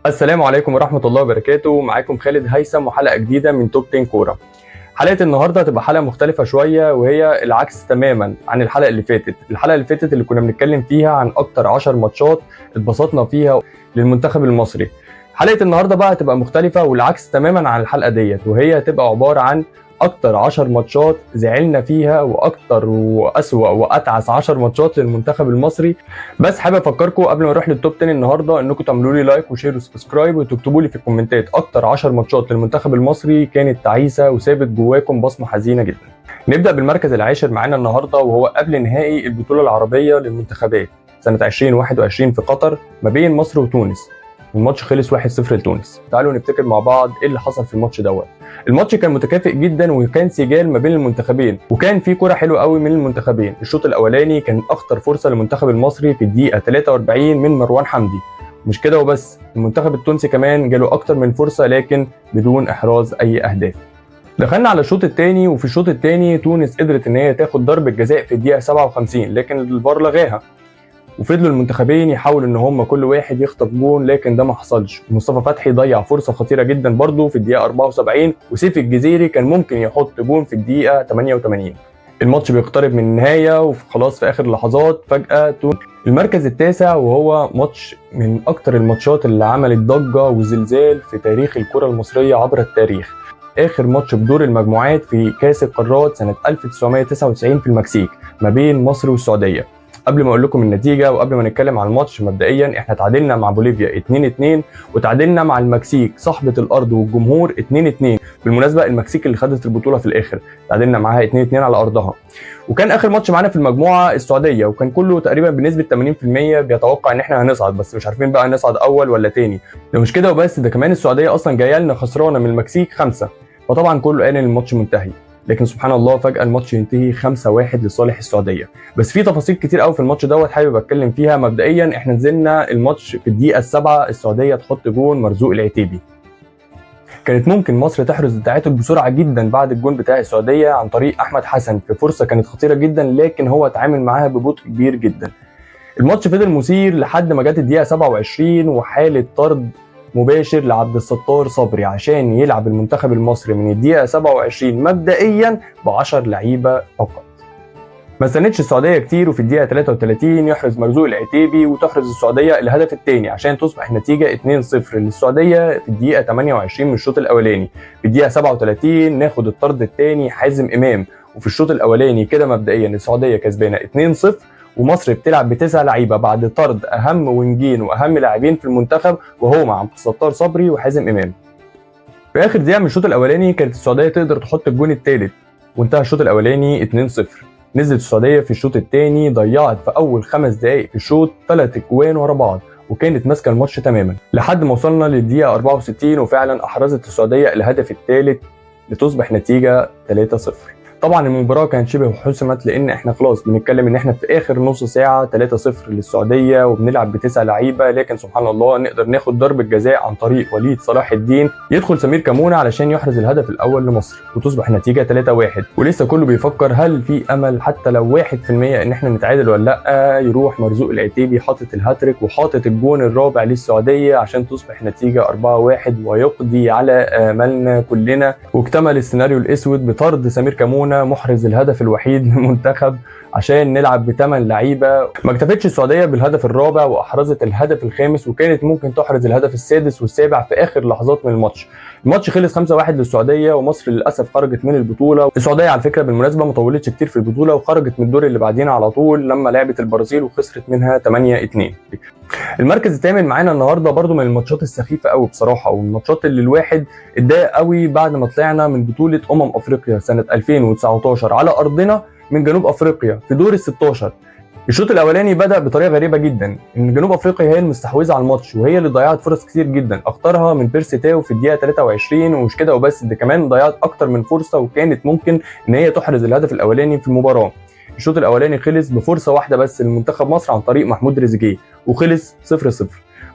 السلام عليكم ورحمة الله وبركاته. معاكم خالد هيثم وحلقة جديدة من توب 10 كورة. حلقة النهاردة هتبقى حلقة مختلفة شوية، وهي العكس تماما عن الحلقة اللي فاتت. اللي كنا بنتكلم فيها عن أكتر 10 ماتشات اتبسطنا فيها للمنتخب المصري. حلقة النهاردة بقى هتبقى مختلفة والعكس تماما عن الحلقة ديت، وهي هتبقى عبارة عن أكتر 10 ماتشات زعلنا فيها، وأكتر وأسوأ وأتعس 10 ماتشات للمنتخب المصري. بس حابب افكركم قبل ما نروح للتوب 10 النهارده انكم تعملوا لي لايك وشير وسبسكرايب، وتكتبوا لي في الكومنتات اكتر 10 ماتشات للمنتخب المصري كانت تعيسه وسابت جواكم بصمه حزينه جدا. نبدا بالمركز العاشر معانا النهارده، وهو قبل نهائي البطوله العربيه للمنتخبات سنه 2021 في قطر ما بين مصر وتونس. الماتش خلص 1-0 لتونس. تعالوا نفتكر مع بعض ايه اللي حصل في الماتش دوت. الماتش كان متكافئ جدا، وكان سجال ما بين المنتخبين، وكان في كرة حلوه قوي من المنتخبين. الشوط الاولاني كان اخطر فرصه للمنتخب المصري في الدقيقه 43 من مروان حمدي. مش كده وبس، المنتخب التونسي كمان جاله اكتر من فرصه لكن بدون احراز اي اهداف. دخلنا على الشوط الثاني، وفي الشوط الثاني تونس قدرت ان هي تاخد ضربه جزاء في الدقيقه 57، لكن الفار لغاها، وفضلوا المنتخبين يحاولوا ان هم كل واحد يخطف جون، لكن ده ما حصلش. مصطفى فتحي ضيع فرصه خطيره جدا برضه في الدقيقه 74، وسيف الجزيري كان ممكن يحط جون في الدقيقه 88. الماتش بيقترب من النهايه، وخلاص في اخر لحظات فجاه المركز التاسع، وهو ماتش من اكتر الماتشات اللي عملت ضجه وزلزال في تاريخ الكره المصريه عبر التاريخ. اخر ماتش بدور المجموعات في كاس القارات سنه 1999 في المكسيك ما بين مصر والسعوديه. قبل ما اقول لكم النتيجه وقبل ما نتكلم عن الماتش، مبدئيا احنا تعادلنا مع بوليفيا 2-2، وتعادلنا مع المكسيك صاحبه الارض والجمهور 2-2. بالمناسبه المكسيك اللي خدت البطوله في الاخر تعادلنا معاها 2-2 على ارضها. وكان اخر ماتش معانا في المجموعه السعوديه، وكان كله تقريبا بنسبه 80% بيتوقع ان احنا هنصعد، بس مش عارفين بقى هنصعد اول ولا تاني. ده مش كده وبس، ده كمان السعوديه اصلا جايه لنا خسرانه من المكسيك 5، فطبعا كله قال ان الماتش منتهي. لكن سبحان الله فجأة الماتش ينتهي 5-1 لصالح السعودية. بس في تفاصيل كتير قوي في الماتش دوت حابب اتكلم فيها. مبدئيا احنا نزلنا الماتش في الدقيقة 7 السعودية تحط جون مرزوق العتيبي. كانت ممكن مصر تحرز التعادل بسرعة جدا بعد الجون بتاع السعودية عن طريق احمد حسن في فرصة كانت خطيرة جدا، لكن هو اتعامل معاها ببطء كبير جدا. الماتش فضل مثير لحد ما جت الدقيقة 27 وحالة طرد مباشر لعبد الستار صبري عشان يلعب المنتخب المصري من الدقيقة 27 مبدئيا ب10 لعيبة فقط. ما استنتش السعودية كتير، وفي الدقيقة 33 يحرز مرزوق العتيبي وتحرز السعودية الهدف الثاني عشان تصبح النتيجة 2-0 للسعودية في الدقيقة 28 من الشوط الأولاني. في الدقيقة 37 ناخد الطرد الثاني حازم إمام، وفي الشوط الأولاني كده مبدئيا السعودية كسبانة 2-0، ومصر بتلعب ب9 لعيبه بعد طرد اهم وينجين واهم لاعبين في المنتخب، وهو مع عبد الستار صبري وحازم امام. في اخر دقيقه من الشوط الاولاني كانت السعوديه تقدر تحط الجون الثالث، وانتهى الشوط الاولاني 2-0. نزلت السعوديه في الشوط الثاني، ضيعت في اول 5 دقائق في الشوط 3 اجوان ورا بعض، وكانت ماسكه الماتش تماما لحد ما وصلنا للدقيقه 64، وفعلا احرزت السعوديه الهدف الثالث لتصبح نتيجه 3-0. طبعا المباراه كانت شبه حسمت، لان احنا خلاص بنتكلم ان احنا في اخر نص ساعه 3-0 للسعوديه وبنلعب ب9 لعيبه، لكن سبحان الله نقدر ناخد ضربه جزاء عن طريق وليد صلاح الدين، يدخل سمير كمونه علشان يحرز الهدف الاول لمصر وتصبح نتيجه 3-1. ولسه كله بيفكر هل في امل حتى لو 1% ان احنا نتعادل ولا لا. يروح مرزوق العتيبي حاطط الهاتريك وحاطط الجون الرابع للسعوديه عشان تصبح نتيجه 4-1 ويقضي على املنا كلنا. واكتمل السيناريو الاسود بطرد سمير كمونه محرز الهدف الوحيد للمنتخب عشان نلعب ب8 لعيبه. ما اكتفتش السعوديه بالهدف الرابع واحرزت الهدف الخامس، وكانت ممكن تحرز الهدف السادس والسابع في اخر لحظات من الماتش. الماتش خلص 5-1 للسعوديه، ومصر للاسف خرجت من البطوله. السعوديه على فكره بالمناسبه ما طولتش كتير في البطوله، وخرجت من الدور اللي بعدين على طول لما لعبت البرازيل وخسرت منها 8-2. المركز الثامن معانا النهارده برضو من الماتشات السخيفه قوي بصراحه، والماتشات اللي الواحد اتضايق قوي بعد ما طلعنا من بطوله افريقيا سنه 2019 على ارضنا من جنوب افريقيا في دور ال16. الشوط الاولاني بدا بطريقه غريبه جدا، ان جنوب افريقيا هي المستحوذه على الماتش، وهي اللي ضيعت فرص كتير جدا، اختارها من بيرسي تاو في الدقيقه 23. ومش كده وبس، ده كمان ضيعت اكتر من فرصه وكانت ممكن ان هي تحرز الهدف الاولاني في المباراه. الشوط الاولاني خلص بفرصه واحده بس لمنتخب مصر عن طريق محمود رزيجيه، وخلص 0-0.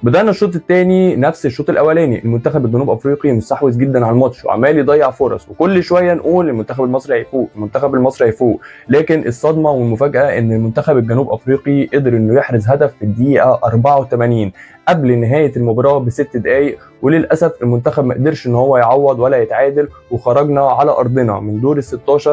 بدأنا الشوط الثاني نفس الشوط الاولاني، المنتخب الجنوب افريقي مستحوذ جدا على الماتش وعمال يضيع فرص، وكل شويه نقول المنتخب المصري هيفوق، المنتخب المصري هيفوق. لكن الصدمه والمفاجاه ان المنتخب الجنوب افريقي قدر انه يحرز هدف في الدقيقه 84 قبل نهايه المباراه ب6 دقائق، وللاسف المنتخب ما قدرش ان هو يعوض ولا يتعادل، وخرجنا على ارضنا من دور ال16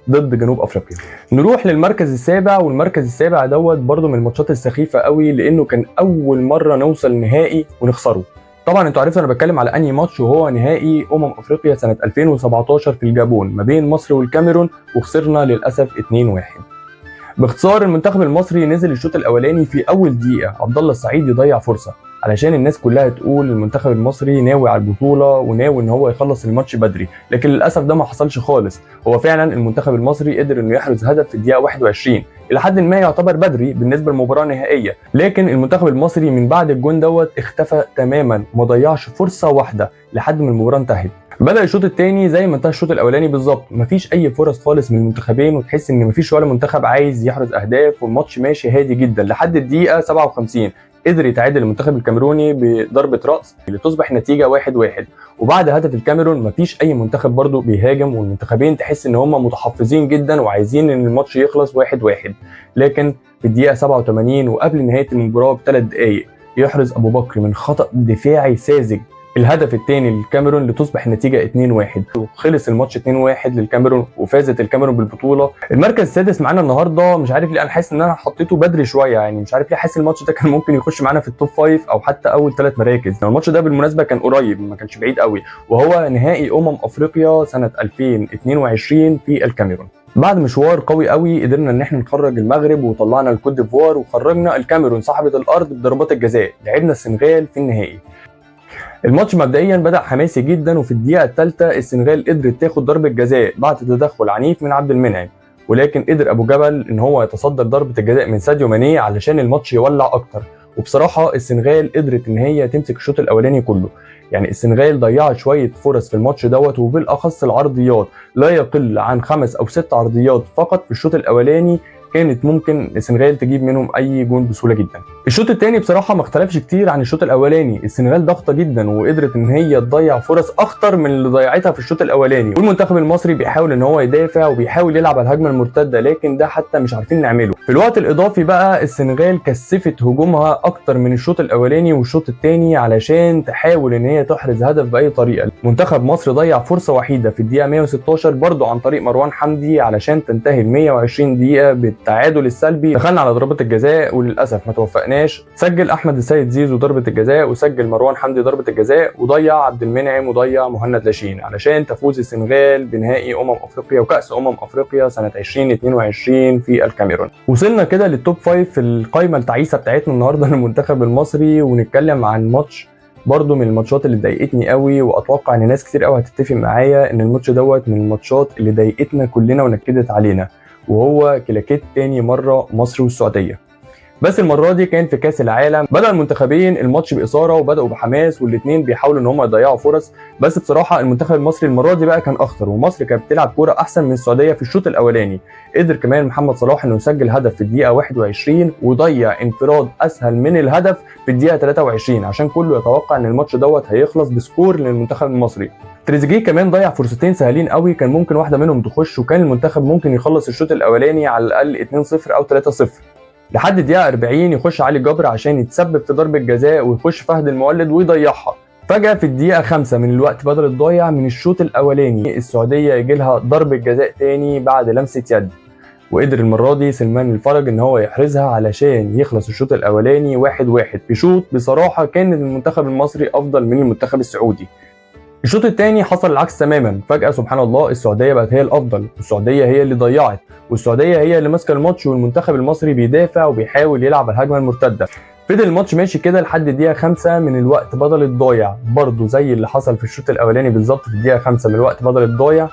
ضد جنوب افريقيا. نروح للمركز السابع، والمركز السابع دوت برضه من الماتشات السخيفه قوي، لانه كان اول مره نوصل نهائي ونخسره. طبعا انتوا عرفتوا انا بتكلم على انهي ماتش، وهو نهائي افريقيا سنه 2017 في الجابون ما بين مصر والكاميرون، وخسرنا للاسف 2-1. باختصار المنتخب المصري نزل الشوط الاولاني في اول دقيقه عبد الله السعيد يضيع فرصه علشان الناس كلها تقول المنتخب المصري ناوي على البطوله وناوي ان هو يخلص الماتش بدري، لكن للاسف ده ما حصلش خالص. هو فعلا المنتخب المصري قدر انه يحرز هدف في الدقيقه 21 الى حد ما يعتبر بدري بالنسبه للمباراه النهائيه، لكن المنتخب المصري من بعد الجون دوت اختفى تماما وما ضيعش فرصه واحده لحد ما المباراه انتهت. بدأ الشوط الثاني زي ما انتهى الشوط الاولاني بالظبط، مفيش اي فرص خالص من المنتخبين، وتحس ان مفيش ولا منتخب عايز يحرز اهداف، والماتش ماشي هادي جدا لحد الدقيقه 57 قدر يتعادل المنتخب الكاميروني بضربه راس لتصبح نتيجه 1-1. وبعد هدف الكاميرون مفيش اي منتخب برضو بيهاجم، والمنتخبين تحس ان هم متحفظين جدا وعايزين ان الماتش يخلص 1-1. لكن في الدقيقه 87 وقبل نهايه المباراه ب3 دقائق يحرز ابو بكر من خطأ دفاعي ساذج الهدف الثاني للكاميرون لتصبح النتيجه 2-1، وخلص الماتش 2-1 للكاميرون وفازت الكاميرون بالبطوله. المركز السادس معانا النهارده مش عارف ليه انا حاسس ان انا حطيته بدري شويه، يعني مش عارف ليه حاسس الماتش ده كان ممكن يخش معانا في التوب 5 او حتى اول 3 مراكز. الماتش ده بالمناسبه كان قريب ما كانش بعيد قوي، وهو نهائي افريقيا سنه 2022 في الكاميرون. بعد مشوار قوي قوي قدرنا ان احنا نخرج المغرب وطلعنا الكوت ديفوار وخرجنا الكاميرون صاحبه الارض بضربات الجزاء، لعبنا السنغال في النهائي. الماتش مبدئيا بدأ حماسي جدا، وفي الدقيقة الثالثة السنغال قدرت تاخد ضربة جزاء بعد تدخل عنيف من عبد المنعم، ولكن قدر ابو جبل ان هو يتصدر ضربة الجزاء من ساديو ماني علشان الماتش يولع اكتر. وبصراحة السنغال قدرت ان هي تمسك الشوط الاولاني كله، يعني السنغال ضيعت شوية فرص في الماتش دوت، وبالاخص العرضيات لا يقل عن 5 أو 6 عرضيات فقط في الشوط الاولاني كانت ممكن السنغال تجيب منهم اي جون بسهوله جدا. الشوط الثاني بصراحه ما اختلفش كتير عن الشوط الاولاني، السنغال ضغطه جدا وقدرت ان هي تضيع فرص اخطر من اللي ضيعتها في الشوط الاولاني، والمنتخب المصري بيحاول ان هو يدافع وبيحاول يلعب على الهجمه المرتده، لكن ده حتى مش عارفين نعمله. في الوقت الاضافي بقى السنغال كثفت هجومها اكتر من الشوط الاولاني والشوط الثاني علشان تحاول ان هي تحرز هدف باي طريقه. منتخب مصر ضيع فرصه وحيده في الدقيقه 116 برضه عن طريق مروان حمدي علشان تنتهي ال 120 دقيقه بالتعادل السلبي. دخلنا على ضربات الجزاء وللاسف ما توفقناش، سجل احمد السيد زيزو ضربه الجزاء وسجل مروان حمدي ضربه الجزاء، وضيع عبد المنعم وضيع مهند لاشين علشان تفوز السنغال بنهائي افريقيا وكاس افريقيا سنه 2022 في الكاميرون. وصلنا كده للتوب 5 في القائمه التعيسه بتاعتنا النهارده للمنتخب المصري، ونتكلم عن ماتش برضه من الماتشات اللي ضايقتني قوي، واتوقع ان ناس كتير قوي هتتفق معايا ان الماتش دوت من الماتشات اللي ضايقتنا كلنا ونكدت علينا، وهو كلاكيت تاني مره مصر والسعوديه. بس المره دي كان في كاس العالم. بدا المنتخبين الماتش باثاره وبداوا بحماس، والاثنين بيحاولوا ان هم يضيعوا فرص، بس بصراحه المنتخب المصري المره دي بقى كان اخطر، ومصر كانت بتلعب كوره احسن من السعوديه في الشوط الاولاني. قدر كمان محمد صلاح انه يسجل هدف في الدقيقه 21 وضيع انفراد اسهل من الهدف في الدقيقه 23 عشان كله يتوقع ان الماتش دوت هيخلص بسكور للمنتخب المصري. تريزيجيه كمان ضيع فرصتين سهلين قوي كان ممكن واحده منهم تخش، وكان المنتخب ممكن يخلص الشوط الاولاني على الاقل 2-0 او 3-0. لحد الدقيقه 40 يخش علي جبر عشان يتسبب في ضربه جزاء، ويخش فهد المولد ويضيعها. فجاه في الدقيقه 5 من الوقت بدل الضايع من الشوط الاولاني السعوديه يجي لها ضربه جزاء تاني بعد لمسه يد، وقدر المره دي سلمان الفرج ان هو يحرزها علشان يخلص الشوط الاولاني 1-1 في شوط بصراحه كان المنتخب المصري افضل من المنتخب السعودي. الشوط الثاني حصل العكس تماما، فجأة سبحان الله السعودية بقت هي الأفضل، والسعودية هي اللي ضيعت، والسعودية هي اللي ماسكة الماتش، والمنتخب المصري بيدافع وبيحاول يلعب الهجمة المرتدة. فضل الماتش ماشي كده لحد الدقيقة 5 من الوقت بدل الضايع، برضه زي اللي حصل في الشوط الأولاني بالظبط. في الدقيقة 5 من الوقت بدل الضايع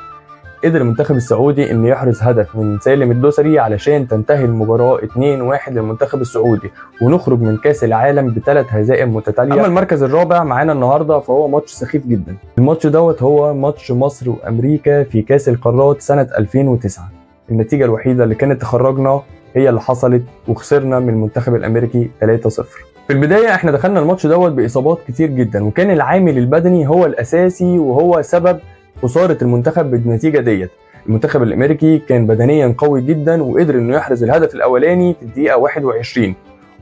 قدر المنتخب السعودي انه يحرز هدف من سالم الدوسري علشان تنتهي المباراه 2-1 للمنتخب السعودي، ونخرج من كاس العالم ب3 هزائم متتاليه. اما المركز الرابع معانا النهارده فهو ماتش سخيف جدا. الماتش دوت هو ماتش مصر وامريكا في كاس القارات سنه 2009. النتيجه الوحيده اللي كانت تخرجنا هي اللي حصلت، وخسرنا من المنتخب الامريكي 3-0. في البدايه احنا دخلنا الماتش دوت باصابات كتير جدا، وكان العامل البدني هو الاساسي وهو سبب خساره المنتخب بالنتيجه ديت. المنتخب الامريكي كان بدنيا قوي جدا وقدر انه يحرز الهدف الاولاني في الدقيقه 21،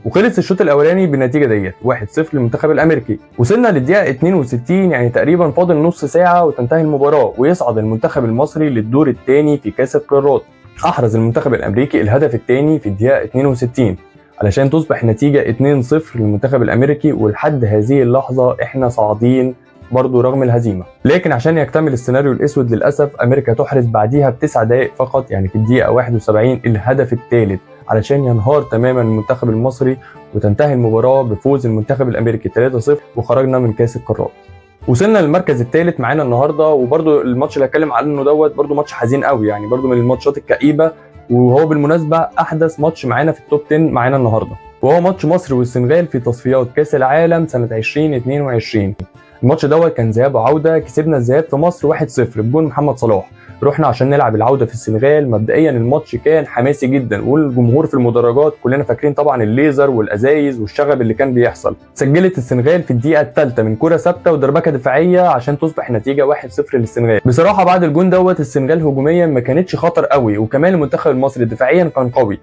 وخلص الشوط الاولاني بالنتيجه ديت 1-0 للمنتخب الامريكي. وصلنا للدقيقه 62 يعني تقريبا فاضل نص ساعه وتنتهي المباراه، ويصعد المنتخب المصري للدور الثاني في كاس القارات. احرز المنتخب الامريكي الهدف الثاني في الدقيقه 62 علشان تصبح النتيجه 2-0 للمنتخب الامريكي، ولحد هذه اللحظه احنا صاعدين برضه رغم الهزيمه. لكن عشان يكتمل السيناريو الاسود للاسف امريكا تحرز بعديها ب9 دقائق فقط يعني في الدقيقه 71 الهدف الثالث علشان ينهار تماما المنتخب المصري، وتنتهي المباراه بفوز المنتخب الامريكي 3-0 وخرجنا من كاس القارات. وصلنا للمركز الثالث معانا النهارده، وبرده الماتش اللي هتكلم عنه دوت برده ماتش حزين قوي، يعني برده من الماتشات الكئيبه، وهو بالمناسبه احدث ماتش معانا في التوب 10 معانا النهارده، وهو ماتش مصر والسنغال في تصفيات كاس العالم سنه 2022. الماتش دوت كان ذهاب وعوده، كسبنا الذهاب في مصر 1-0 بجون محمد صلاح. رحنا عشان نلعب العوده في السنغال. مبدئيا الماتش كان حماسي جدا، والجمهور في المدرجات كلنا فاكرين طبعا الليزر والازايز والشغب اللي كان بيحصل. سجلت السنغال في الدقيقه الثالثه من كره ثابته ودربكه دفاعيه عشان تصبح النتيجه 1-0 للسنغال. بصراحه بعد الجون دوت السنغال هجوميا ما كانتش خطر قوي، وكمان المنتخب المصري دفاعيا كان قوي.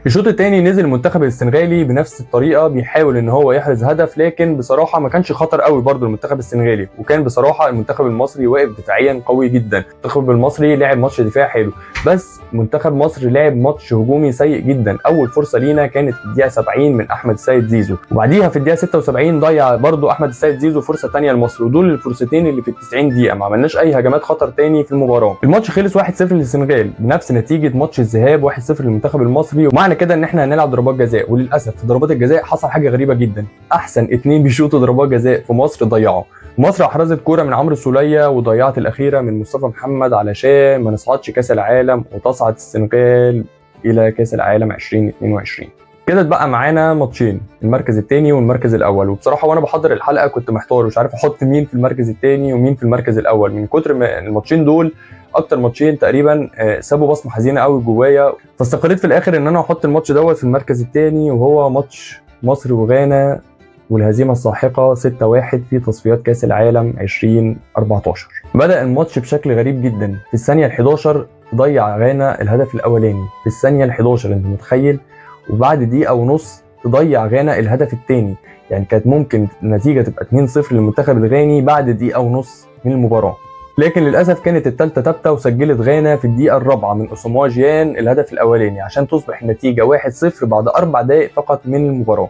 الشوط الثاني نزل المنتخب السنغالي بنفس الطريقه بيحاول ان هو يحرز هدف، لكن بصراحه ما كانش خطر قوي برضه المنتخب السنغالي، وكان بصراحه المنتخب المصري واقف دفاعيا قوي جدا. المنتخب المصري لعب ماتش دفاعي حلو، بس منتخب مصر لعب ماتش هجومي سيء جدا. اول فرصه لينا كانت في الدقيقه 70 من احمد السيد زيزو، وبعديها في الدقيقه 76 ضيع برضه احمد السيد زيزو فرصه ثانيه لمصر، ودول الفرصتين اللي في ال 90 دقيقه ما عملناش اي هجمات خطر ثاني في المباراه. الماتش خلص 1-0 للسنغال بنفس نتيجه ماتش الذهاب 1-0 للمنتخب المصري، ومعنى كده ان احنا هنلعب ضربات جزاء. وللاسف في ضربات الجزاء حصل حاجه غريبه جدا، احسن 2 بيشوطوا ضربات جزاء في مصر ضيعوا. مصر احرزت كوره من عمرو السوليه وضيعت الاخيره من مصطفى محمد علشان ما نصعدش كاس العالم، وتصعد السنغال الى كاس العالم 2022. كده اتبقى معانا ماتشين، المركز الثاني والمركز الاول. وبصراحه وانا بحضر الحلقه كنت محتار ومش عارف احط مين في المركز الثاني ومين في المركز الاول، من كتر ما الماتشين دول اكتر ماتشين تقريبا سابوا بصمه حزينه قوي جوايا. فاستقريت في الاخر ان انا احط الماتش دوت في المركز الثاني، وهو ماتش مصر وغانا والهزيمه الساحقه 6-1 في تصفيات كاس العالم 2014. بدا الماتش بشكل غريب جدا، في الثانيه ال11 تضيع غانا الهدف الاولاني، في الثانيه ال11 انت متخيل؟ وبعد دقيقه ونص تضيع غانا الهدف الثاني. يعني كانت ممكن النتيجه تبقى 2-0 للمنتخب الغاني بعد دقيقه ونص من المباراه، لكن للاسف كانت الثالثه ثابته وسجلت غانا في الدقيقه الرابعه من اساموا جيان الهدف الاولاني عشان تصبح النتيجه 1-0 بعد 4 دقائق فقط من المباراه.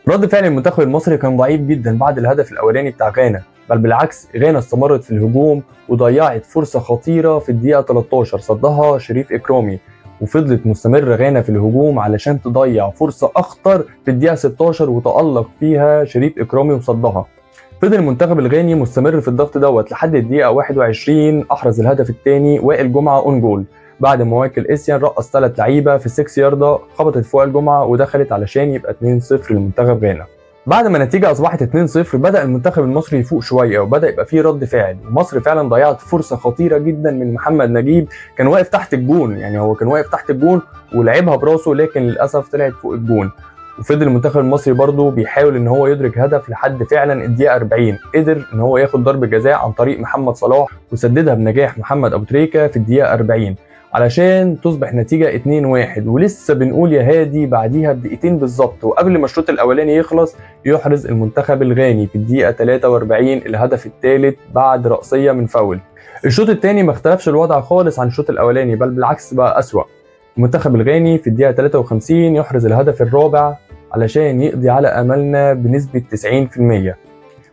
رد فعل المنتخب المصري كان ضعيف جدا بعد الهدف الاولاني بتاع غانا، بل بالعكس غانا استمرت في الهجوم وضيعت فرصه خطيره في الدقيقه 13 صدها شريف اكرامي، وفضلت مستمره غانا في الهجوم علشان تضيع فرصه اخطر في الدقيقه 16 وتالق فيها شريف اكرامي وصدها. فضل المنتخب الغاني مستمر في الضغط دوت لحد الدقيقه 21 احرز الهدف الثاني وائل جمعه اون جول، بعد ما واكل اسيان رقص 3 لعيبه في 6 ياردة خبطت في وائل جمعه ودخلت علشان يبقى 2-0 لمنتخب غانا. بعد ما النتيجه اصبحت 2-0 بدا المنتخب المصري يفوق شويه وبدا يبقى فيه رد فعل، ومصر فعلا ضيعت فرصه خطيره جدا من محمد نجيب، كان واقف تحت الجون، يعني هو كان واقف تحت الجون ولعبها براسه لكن للاسف طلعت فوق الجون. وفضل المنتخب المصري برضه بيحاول ان هو يدرك هدف لحد فعلا الدقيقه 40، قدر ان هو ياخد ضربه جزاء عن طريق محمد صلاح وسددها بنجاح محمد ابو تريكه في الدقيقه 40 علشان تصبح نتيجه 2-1. ولسه بنقول يا هادي بعديها بدقيقتين بالظبط وقبل ما الشوط الاولاني يخلص يحرز المنتخب الغاني في الدقيقه 43 الهدف الثالث بعد رأسيه من فاول. الشوط الثاني ما اختلفش الوضع خالص عن الشوط الاولاني، بل بالعكس بقى اسوأ. المنتخب الغاني في الدقيقه 53 يحرز الهدف الرابع علشان يقضي على املنا بنسبه 90%.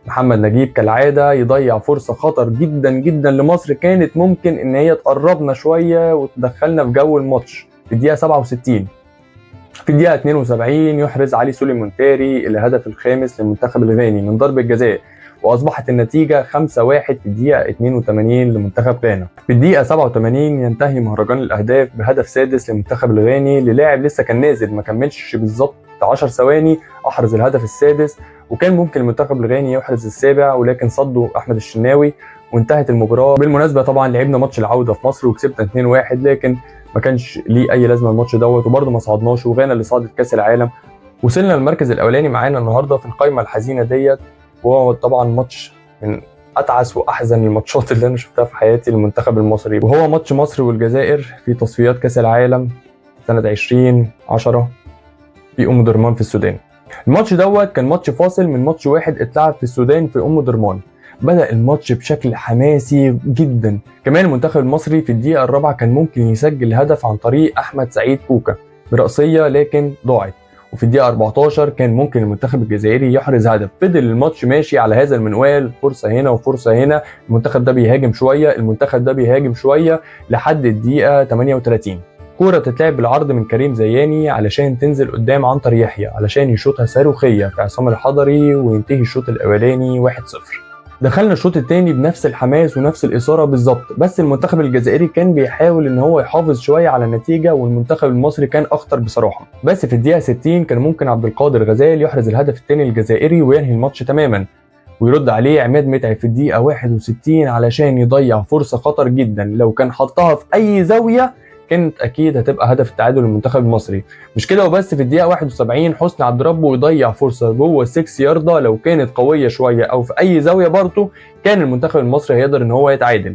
محمد نجيب كالعاده يضيع فرصه خطر جدا جدا لمصر، كانت ممكن ان هي تقربنا شويه وتدخلنا في جو الماتش في الدقيقه 67. في الدقيقه 72 يحرز علي سوليمونتاري الهدف الخامس للمنتخب الغاني من ضربه جزاء، واصبحت النتيجه 5-1 في الدقيقه 82 لمنتخب غانا. في الدقيقه 87 ينتهي مهرجان الاهداف بهدف سادس للمنتخب الغاني للاعب لسه كان نازل ما كملش بالظبط 10 ثواني احرز الهدف السادس، وكان ممكن المنتخب الغاني يحرز السابع ولكن صده احمد الشناوي وانتهت المباراه. بالمناسبه طبعا لعبنا ماتش العوده في مصر وكسبنا 2-1 لكن ما كانش ليه اي لازمه الماتش دوت وبرده ما صعدناش، وغانا اللي صعدت كاس العالم وصلنا للمركز الاولاني معانا النهارده في القائمه الحزينه ديت، وهو طبعا ماتش من اتعس واحزن الماتشات اللي انا شفتها في حياتي للمنتخب المصري، وهو ماتش مصر والجزائر في تصفيات كاس العالم سنه 2010 في درمان في السودان. الماتش دوت كان ماتش فاصل من ماتش واحد اتلعب في السودان في درمان. بدأ الماتش بشكل حماسي جدا، كمان المنتخب المصري في الدقيقة الرابعة كان ممكن يسجل هدف عن طريق أحمد سعيد كوكا برأسية لكن ضاعت، وفي الدقيقة 14 كان ممكن المنتخب الجزائري يحرز هدف. فضل الماتش ماشي على هذا المنوال، فرصة هنا وفرصة هنا، المنتخب ده بيهاجم شوية، المنتخب ده بيهاجم شوية، لحد الدقيقة 38 كورة تتلعب بالعرض من كريم زياني علشان تنزل قدام عنتر يحيى علشان يشوطها صاروخية في عصام الحضري، وينتهي الشوط الأولاني 1-0. دخلنا الشوط الثاني بنفس الحماس ونفس الإثارة بالظبط، بس المنتخب الجزائري كان بيحاول ان هو يحافظ شوية على النتيجة، والمنتخب المصري كان أخطر بصراحة. بس في الدقيقة 60 كان ممكن عبد القادر غزال يحرز الهدف الثاني الجزائري وينهي الماتش تماما، ويرد عليه عماد متعب في الدقيقة 61 علشان يضيع فرصة خطر جدا، لو كان حطها في أي زاوية كانت اكيد هتبقى هدف التعادل للمنتخب المصري. مش كده وبس، في الدقيقه 71 حسني عبد ربه يضيع فرصه جوه 6 ياردة، لو كانت قويه شويه او في اي زاويه برضه كان المنتخب المصري هيقدر ان هو يتعادل.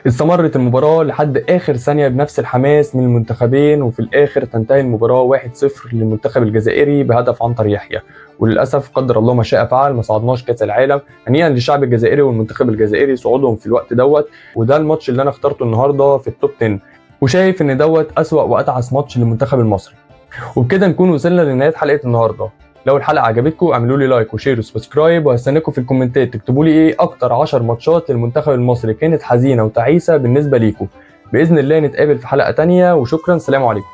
استمرت المباراة لحد آخر ثانية بنفس الحماس من المنتخبين، وفي الآخر تنتهي المباراة 1-0 للمنتخب الجزائري بهدف عنتر يحيى. وللأسف قدر الله ما شاء فعل، ما صعدناش كأس العالم. هنيئا للشعب الجزائري والمنتخب الجزائري صعودهم في الوقت دوت. وده الماتش اللي أنا اخترته النهاردة في التوب 10، وشايف إن دوت أسوأ وأتعس ماتش للمنتخب المصري. وبكده نكون وصلنا لنهاية حلقة النهاردة. لو الحلقة عجبتكم اعملوا لي لايك وشير وسبسكرايب، وهستناكم في الكومنتات تكتبوا لي ايه اكتر 10 ماتشات للمنتخب المصري كانت حزينة وتعيسة بالنسبة ليكم. بإذن الله نتقابل في حلقة تانية، وشكرا، سلام عليكم.